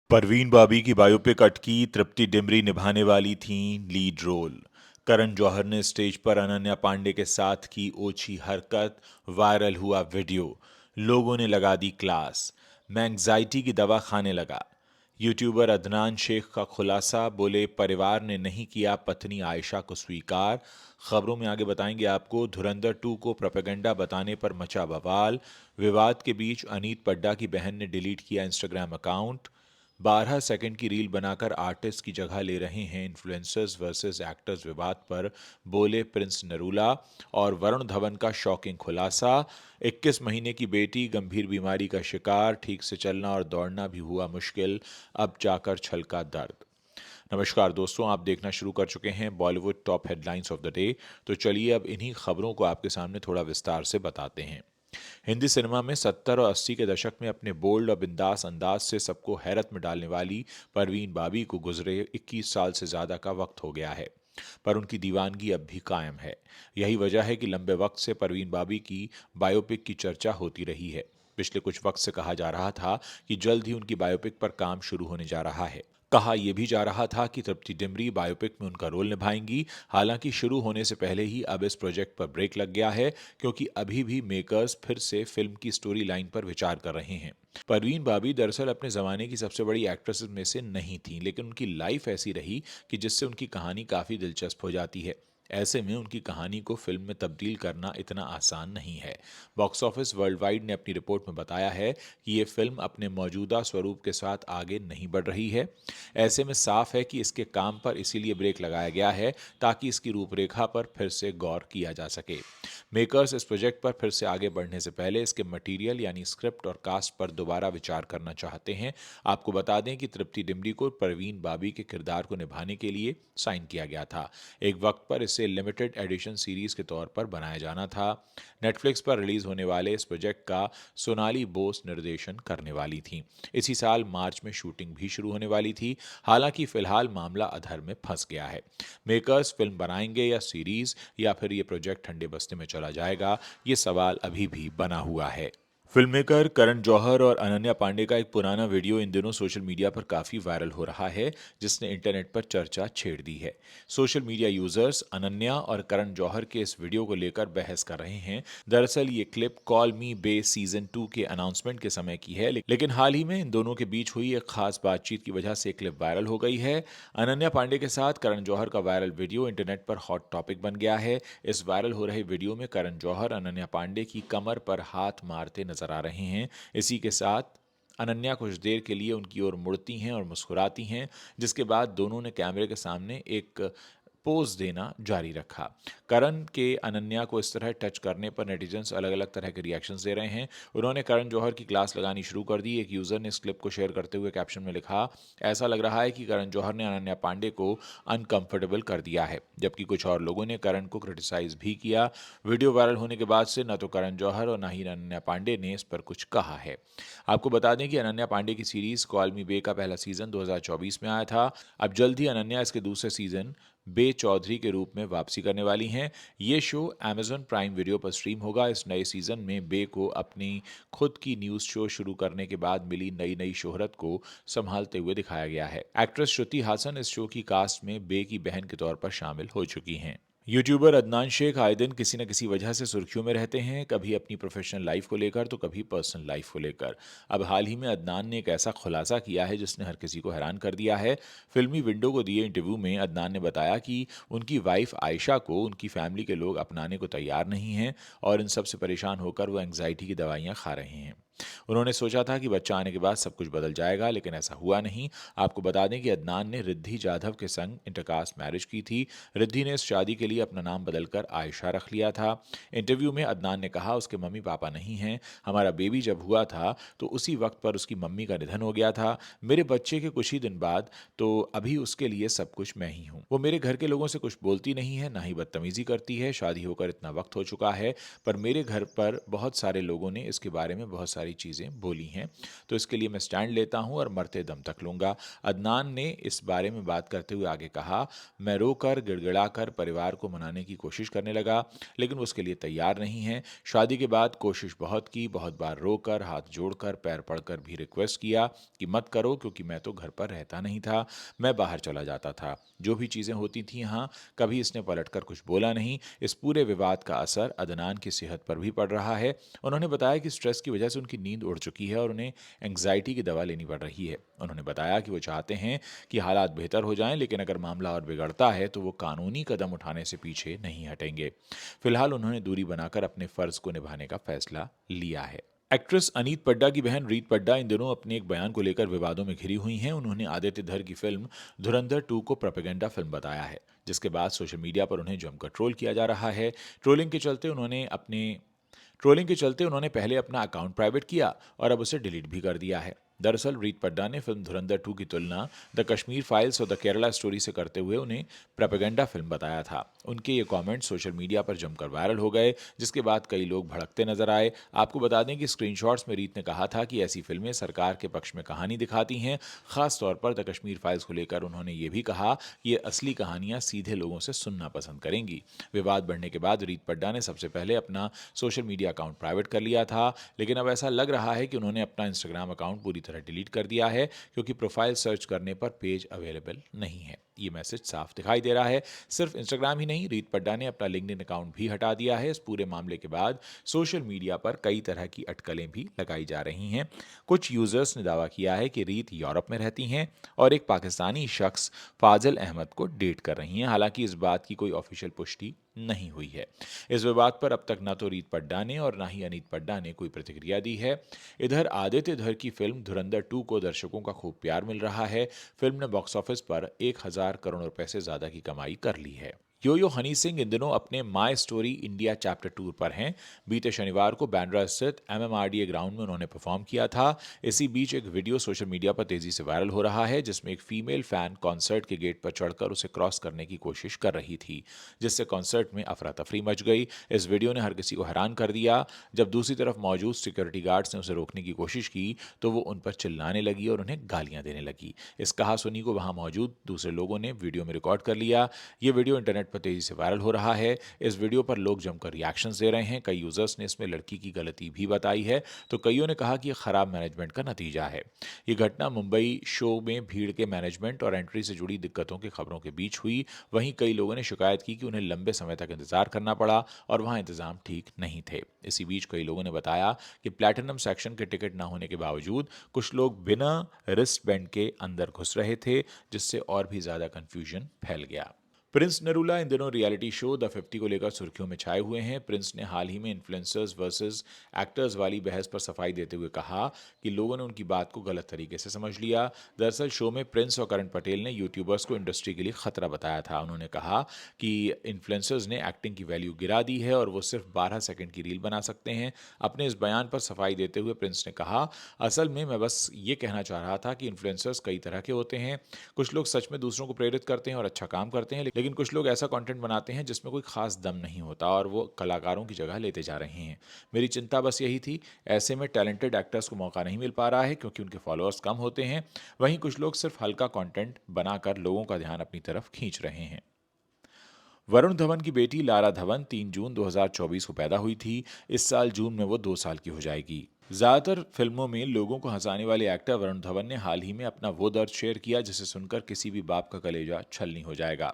परवीन बाबी की बायोपिक अटकी, तृप्ति डिमरी निभाने वाली थीं लीड रोल। करण जौहर ने स्टेज पर अनन्या पांडे के साथ की ओछी हरकत, वायरल हुआ वीडियो। लोगों ने लगा दी क्लास। मैं एंग्जाइटी की दवा खाने लगा। यूट्यूबर अदनान शेख का खुलासा, बोले परिवार ने नहीं किया पत्नी आयशा को स्वीकार। खबरों में आगे बताएंगे आपको, धुरंधर 2 को प्रोपेगेंडा बताने पर मचा बवाल। विवाद के बीच अनीत पड्डा की बहन ने डिलीट किया इंस्टाग्राम अकाउंट। 12 सेकंड की रील बनाकर आर्टिस्ट की जगह ले रहे हैं इन्फ्लुएंसर्स वर्सेस एक्टर्स विवाद पर बोले प्रिंस नरूला। और वरुण धवन का शॉकिंग खुलासा, 21 महीने की बेटी गंभीर बीमारी का शिकार, ठीक से चलना और दौड़ना भी हुआ मुश्किल, अब जाकर छलका दर्द। नमस्कार दोस्तों, आप देखना शुरू कर चुके हैं Bollywood top headlines of the day. तो चलिए अब इन्हीं खबरों को आपके सामने थोड़ा विस्तार से बताते हैं। हिंदी सिनेमा में 70 और 80 के दशक में अपने बोल्ड और बिंदास अंदाज से सबको हैरत में डालने वाली परवीन बाबी को गुजरे 21 साल से ज्यादा का वक्त हो गया है, पर उनकी दीवानगी अब भी कायम है। यही वजह है कि लंबे वक्त से परवीन बाबी की बायोपिक की चर्चा होती रही है। पिछले कुछ वक्त से कहा जा रहा था कि जल्द ही उनकी बायोपिक पर काम शुरू होने जा रहा है। कहा यह भी जा रहा था कि तृप्ति डिमरी बायोपिक में उनका रोल निभाएंगी। हालांकि शुरू होने से पहले ही अब इस प्रोजेक्ट पर ब्रेक लग गया है, क्योंकि अभी भी मेकर्स फिर से फिल्म की स्टोरी लाइन पर विचार कर रहे हैं। परवीन बाबी दरअसल अपने जमाने की सबसे बड़ी एक्ट्रेसेस में से नहीं थी, लेकिन उनकी लाइफ ऐसी रही कि जिससे उनकी कहानी काफी दिलचस्प हो जाती है। ऐसे में उनकी कहानी को फिल्म में तब्दील करना इतना आसान नहीं है। बॉक्स ऑफिस वर्ल्ड वाइड ने अपनी रिपोर्ट में बताया है कि ये फिल्म अपने मौजूदा स्वरूप के साथ आगे नहीं बढ़ रही है। ऐसे में साफ है कि इसके काम पर इसीलिए ब्रेक लगाया गया है, ताकि इसकी रूपरेखा पर फिर से गौर किया जा सके। मेकर्स इस प्रोजेक्ट पर फिर से आगे बढ़ने से पहले इसके मटेरियल यानी स्क्रिप्ट और कास्ट पर दोबारा विचार करना चाहते हैं। आपको बता दें कि तृप्ति डिमरी को परवीन बाबी के किरदार को निभाने के लिए साइन किया गया था। एक वक्त पर इसे लिमिटेड एडिशन सीरीज के तौर पर बनाया जाना था। नेटफ्लिक्स पर रिलीज होने वाले इस प्रोजेक्ट का सोनाली बोस निर्देशन करने वाली थी। इसी साल मार्च में शूटिंग भी शुरू होने वाली थी। हालांकि फिलहाल मामला अधर में फंस गया है। मेकर्स फिल्म बनाएंगे या सीरीज, या फिर ये प्रोजेक्ट ठंडे बस्ते में चला जाएगा, ये सवाल अभी भी बना हुआ है। फिल्म मेकर करण जौहर और अनन्या पांडे का एक पुराना वीडियो इन दिनों सोशल मीडिया पर काफी वायरल हो रहा है, जिसने इंटरनेट पर चर्चा छेड़ दी है। सोशल मीडिया यूजर्स अनन्या और करण जौहर के इस वीडियो को लेकर बहस कर रहे हैं। दरअसल ये क्लिप कॉल मी बे सीजन 2 के अनाउंसमेंट के समय की है, लेकिन हाल ही में इन दोनों के बीच हुई एक खास बातचीत की वजह से क्लिप वायरल हो गई है। अनन्या पांडे के साथ करण जौहर का वायरल वीडियो इंटरनेट पर हॉट टॉपिक बन गया है। इस वायरल हो रहे वीडियो में करण जौहर अनन्या पांडे की कमर पर हाथ मारते नजर आ रहे हैं। इसी के साथ अनन्या कुछ देर के लिए उनकी ओर मुड़ती हैं और मुस्कुराती हैं, जिसके बाद दोनों ने कैमरे के सामने एक पोज देना जारी रखा। करण के अनन्या को इस तरह टच करने पर नेटिजन्स अलग अलग तरह के रिएक्शंस दे रहे हैं। उन्होंने करण जौहर की क्लास लगानी शुरू कर दी। एक यूजर ने इस क्लिप को शेयर करते हुए कैप्शन में लिखा, ऐसा लग रहा है कि करण जौहर ने अनन्या पांडे को अनकंफर्टेबल कर दिया है। जबकि कुछ और लोगों ने करण को क्रिटिसाइज भी किया। वीडियो वायरल होने के बाद से न तो करण जौहर और न ही अनन्या पांडे ने इस पर कुछ कहा है। आपको बता दें कि अनन्या पांडे की सीरीज कॉल मी बे का पहला सीजन 2024 में आया था। अब जल्द ही अनन्या इसके दूसरे सीजन बे चौधरी के रूप में वापसी करने वाली हैं। ये शो अमेजॉन प्राइम वीडियो पर स्ट्रीम होगा। इस नए सीजन में बे को अपनी खुद की न्यूज शो शुरू करने के बाद मिली नई नई शोहरत को संभालते हुए दिखाया गया है। एक्ट्रेस श्रुति हासन इस शो की कास्ट में बे की बहन के तौर पर शामिल हो चुकी हैं। यूट्यूबर अदनान शेख आए दिन किसी न किसी वजह से सुर्खियों में रहते हैं, कभी अपनी प्रोफेशनल लाइफ को लेकर तो कभी पर्सनल लाइफ को लेकर। अब हाल ही में अदनान ने एक ऐसा खुलासा किया है जिसने हर किसी को हैरान कर दिया है। फिल्मी विंडो को दिए इंटरव्यू में अदनान ने बताया कि उनकी वाइफ आयशा को उनकी फैमिली के लोग अपनाने को तैयार नहीं हैं, और इन सब से परेशान होकर वो एंग्जाइटी की दवाइयाँ खा रहे हैं। उन्होंने सोचा था कि बच्चा आने के बाद सब कुछ बदल जाएगा, लेकिन ऐसा हुआ नहीं। आपको बता दें कि अदनान ने रिद्धि जाधव के संग इंटरकास्ट मैरिज की थी। रिद्धि ने इस शादी के लिए अपना नाम बदलकर आयशा रख लिया था। इंटरव्यू में अदनान ने कहा, उसके मम्मी पापा नहीं हैं। हमारा बेबी जब हुआ था तो उसी वक्त पर उसकी मम्मी का निधन हो गया था। मेरे बच्चे के कुछ ही दिन बाद, तो अभी उसके लिए सब कुछ मैं ही हूँ। वो मेरे घर के लोगों से कुछ बोलती नहीं है, ना ही बदतमीजी करती है। शादी होकर इतना वक्त हो चुका है, पर मेरे घर पर बहुत सारे लोगों ने इसके बारे में बहुत सारी सारी चीज़ें बोली हैं, तो इसके लिए मैं स्टैंड लेता हूं और मरते दम तक लूंगा। अदनान ने इस बारे में बात करते हुए आगे कहा, मैं रोकर गिड़गिड़ाकर परिवार को मनाने की कोशिश करने लगा, लेकिन वो उसके लिए तैयार नहीं है। शादी के बाद कोशिश बहुत की, बहुत बार रोकर, हाथ जोड़कर, पैर पड़कर भी रिक्वेस्ट किया कि मत करो, क्योंकि मैं तो घर पर रहता नहीं था, मैं बाहर चला जाता था। जो भी चीज़ें होती थी हाँ, कभी इसने पलटकर कुछ बोला नहीं। इस पूरे विवाद का असर अदनान की सेहत पर भी पड़ रहा है। उन्होंने बताया कि स्ट्रेस की वजह से उनकी नींद उड़ चुकी है और उन्हें एंग्जाइटी की दवा लेनी पड़ रही है। उन्होंने बताया कि वो चाहते हैं कि हालात बेहतर हो जाएं, लेकिन अगर मामला और बिगड़ता है तो वो कानूनी कदम उठाने से पीछे नहीं हटेंगे। फिलहाल उन्होंने दूरी बनाकर अपने फर्ज को निभाने का फैसला लिया है। एक्ट्रेस अनीत पड्डा की बहन रीत पड्डा इन दिनों अपने एक बयान को लेकर विवादों में घिरी हुई हैं। उन्होंने आदित्य धर की फिल्म धुरंधर 2 को प्रोपेगेंडा फिल्म बताया है, जिसके बाद सोशल मीडिया पर उन्हें जमकर ट्रोल किया जा रहा है। ट्रोलिंग के चलते उन्होंने पहले अपना अकाउंट प्राइवेट किया और अब उसे डिलीट भी कर दिया है। दरअसल रीत पड्डा ने फिल्म धुरंधर 2 की तुलना द कश्मीर फाइल्स और द केरला स्टोरी से करते हुए उन्हें प्रोपेगेंडा फिल्म बताया था। उनके ये कमेंट सोशल मीडिया पर जमकर वायरल हो गए, जिसके बाद कई लोग भड़कते नजर आए। आपको बता दें कि स्क्रीनशॉट्स में रीत ने कहा था कि ऐसी फिल्में सरकार के पक्ष में कहानी दिखाती हैं। खास तौर पर द कश्मीर फाइल्स को लेकर उन्होंने ये भी कहा कि ये असली कहानियां सीधे लोगों से सुनना पसंद करेंगी। विवाद बढ़ने के बाद रीत पड्डा ने सबसे पहले अपना सोशल मीडिया अकाउंट प्राइवेट कर लिया था, लेकिन अब ऐसा लग रहा है कि उन्होंने अपना इंस्टाग्राम अकाउंट पूरी तरह डिलीट कर दिया है, क्योंकि प्रोफाइल सर्च करने पर पेज अवेलेबल नहीं है। ये मैसेज साफ दिखाई दे रहा है। सिर्फ इंस्टाग्राम ही नहीं, रीत पड्डा ने अपना लिंक्डइन अकाउंट भी हटा दिया है। इस पूरे मामले के बाद सोशल मीडिया पर कई तरह की अटकलें भी लगाई जा रही हैं। कुछ यूजर्स ने दावा किया है कि रीत यूरोप में रहती हैं और एक पाकिस्तानी शख्स फाजिल अहमद को डेट कर रही हैं। हालांकि इस बात की कोई ऑफिशियल पुष्टि नहीं हुई है। इस विवाद पर अब तक न तो रीत पड्डा ने और न ही अनीत पड्डा ने कोई प्रतिक्रिया दी है। इधर आदित्य धर की फिल्म धुरंधर 2 को दर्शकों का खूब प्यार मिल रहा है। फिल्म ने बॉक्स ऑफिस पर 1,000 करोड़ रुपए से ज्यादा की कमाई कर ली है। यो यो हनी सिंह इन दिनों अपने my story India chapter tour पर हैं। बीते शनिवार को बैंड्रा स्थित एमएमआरडीए ग्राउंड में उन्होंने परफॉर्म किया था। इसी बीच एक वीडियो सोशल मीडिया पर तेजी से वायरल हो रहा है, जिसमें एक फीमेल फैन कॉन्सर्ट के गेट पर चढ़कर उसे क्रॉस करने की कोशिश कर रही थी, जिससे कॉन्सर्ट में अफरा तफरी मच गई। इस वीडियो ने हर किसी को हैरान कर दिया। जब दूसरी तरफ मौजूद सिक्योरिटी गार्ड्स ने उसे रोकने की कोशिश की तो वो उन पर चिल्लाने लगी और उन्हें गालियां देने लगी। इस कहासुनी को वहां मौजूद दूसरे लोगों ने वीडियो में रिकॉर्ड कर लिया। ये वीडियो इंटरनेट पर तेजी से वायरल हो रहा है। इस वीडियो पर लोग जमकर रिएक्शंस दे रहे हैं। कई यूजर्स ने इसमें लड़की की गलती भी बताई है, तो कईयों ने कहा कि यह खराब मैनेजमेंट का नतीजा है। ये घटना मुंबई शो में भीड़ के मैनेजमेंट और एंट्री से जुड़ी दिक्कतों की खबरों के बीच हुई। वहीं कई लोगों ने शिकायत की कि उन्हें लंबे समय तक इंतजार करना पड़ा और वहां इंतजाम ठीक नहीं थे। इसी बीच कई लोगों ने बताया कि प्लैटिनम सेक्शन के टिकट न होने के बावजूद कुछ लोग बिना रिस्ट बैंड के अंदर घुस रहे थे, जिससे और भी ज्यादा कंफ्यूजन फैल गया। प्रिंस नरूला इन दिनों रियलिटी शो द 50 को लेकर सुर्खियों में छाए हुए हैं। प्रिंस ने हाल ही में इन्फ्लुएंसर्स वर्सेस एक्टर्स वाली बहस पर सफाई देते हुए कहा कि लोगों ने उनकी बात को गलत तरीके से समझ लिया। दरअसल शो में प्रिंस और करण पटेल ने यूट्यूबर्स को इंडस्ट्री के लिए खतरा बताया था। उन्होंने कहा कि इन्फ्लुएंसर्स ने एक्टिंग की वैल्यू गिरा दी है और वो सिर्फ 12 सेकंड की रील बना सकते हैं। अपने इस बयान पर सफाई देते हुए प्रिंस ने कहा, असल में मैं बस ये कहना चाह रहा था कि इन्फ्लुएंसर्स कई तरह के होते हैं। कुछ लोग सच में दूसरों को प्रेरित करते हैं और अच्छा काम करते हैं, लेकिन कुछ लोग ऐसा कंटेंट बनाते हैं जिसमें कोई खास दम नहीं होता और वो कलाकारों की जगह लेते जा रहे हैं। मेरी चिंता बस यही थी। ऐसे में टैलेंटेड एक्टर्स को मौका नहीं मिल पा रहा है क्योंकि उनके फॉलोअर्स कम होते हैं। वहीं कुछ लोग सिर्फ हल्का कंटेंट बनाकर लोगों का ध्यान अपनी तरफ खींच रहे हैं। वरुण धवन की बेटी लारा धवन 3 जून 2024 को पैदा हुई थी। इस साल जून में वो 2 साल की हो जाएगी। ज्यादातर फिल्मों में लोगों को हंसाने वाले एक्टर वरुण धवन ने हाल ही में अपना वो दर्द शेयर किया जिसे सुनकर किसी भी बाप का कलेजा छलनी हो जाएगा।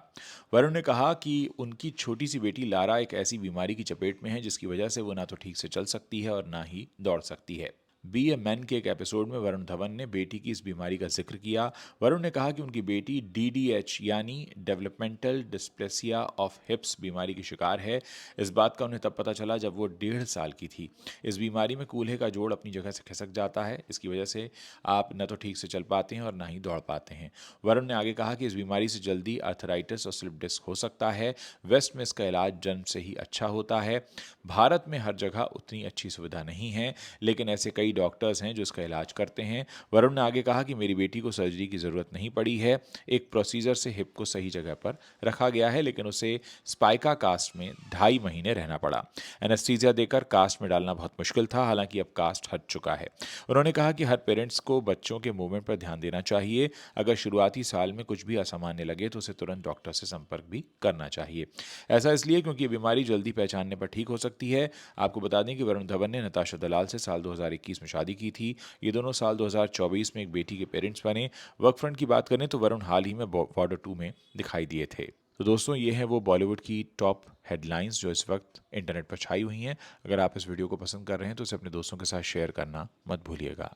वरुण ने कहा कि उनकी छोटी सी बेटी लारा एक ऐसी बीमारी की चपेट में है जिसकी वजह से वो ना तो ठीक से चल सकती है और ना ही दौड़ सकती है। बी ए मैन के एक एपिसोड में वरुण धवन ने बेटी की इस बीमारी का जिक्र किया। वरुण ने कहा कि उनकी बेटी DDH यानी डेवलपमेंटल डिस्प्लेसिया ऑफ हिप्स बीमारी की शिकार है। इस बात का उन्हें तब पता चला जब वो 1.5 साल की थी। इस बीमारी में कूल्हे का जोड़ अपनी जगह से खिसक जाता है। इसकी वजह से आप न तो ठीक से चल पाते हैं और ना ही दौड़ पाते हैं। वरुण ने आगे कहा कि इस बीमारी से जल्दी आर्थराइटिस और स्लिप डिस्क हो सकता है। वेस्ट में इसका इलाज जन्म से ही अच्छा होता है। भारत में हर जगह उतनी अच्छी सुविधा नहीं है, लेकिन ऐसे कई डॉक्टर्स हैं जो इसका इलाज करते हैं। वरुण ने आगे कहा कि मेरी बेटी को सर्जरी की ज़रूरत नहीं पड़ी है। एक प्रोसीजर से हिप को सही जगह पर रखा गया है, लेकिन उसे स्पाइका कास्ट में 2.5 महीने रहना पड़ा। एनेस्थीसिया देकर कास्ट में डालना बहुत मुश्किल था, हालांकि अब कास्ट हट चुका है। उन्होंने कहा कि हर पेरेंट्स को बच्चों के मूवमेंट पर ध्यान देना चाहिए। अगर शुरुआती साल में कुछ भी असामान्य लगे तो उसे तुरंत डॉक्टर से संपर्क भी करना चाहिए। ऐसा इसलिए क्योंकि ये बीमारी जल्दी पहचानने पर ठीक हो सकती है। आपको बता दें कि वरुण धवन ने नताशा दलाल से साल 2021 में शादी की थी। ये दोनों साल 2024 में एक बेटी के पेरेंट्स बने। वर्क फ्रंट की बात करें तो वरुण हाल ही में बॉर्डर 2 में दिखाई दिए थे। तो दोस्तों, ये हैं वो बॉलीवुड की टॉप हेडलाइंस जो इस वक्त इंटरनेट पर छाई हुई हैं। अगर आप इस वीडियो को पसंद कर रहे हैं तो इसे अपने दोस्तों के साथ शेयर करना मत भूलिएगा।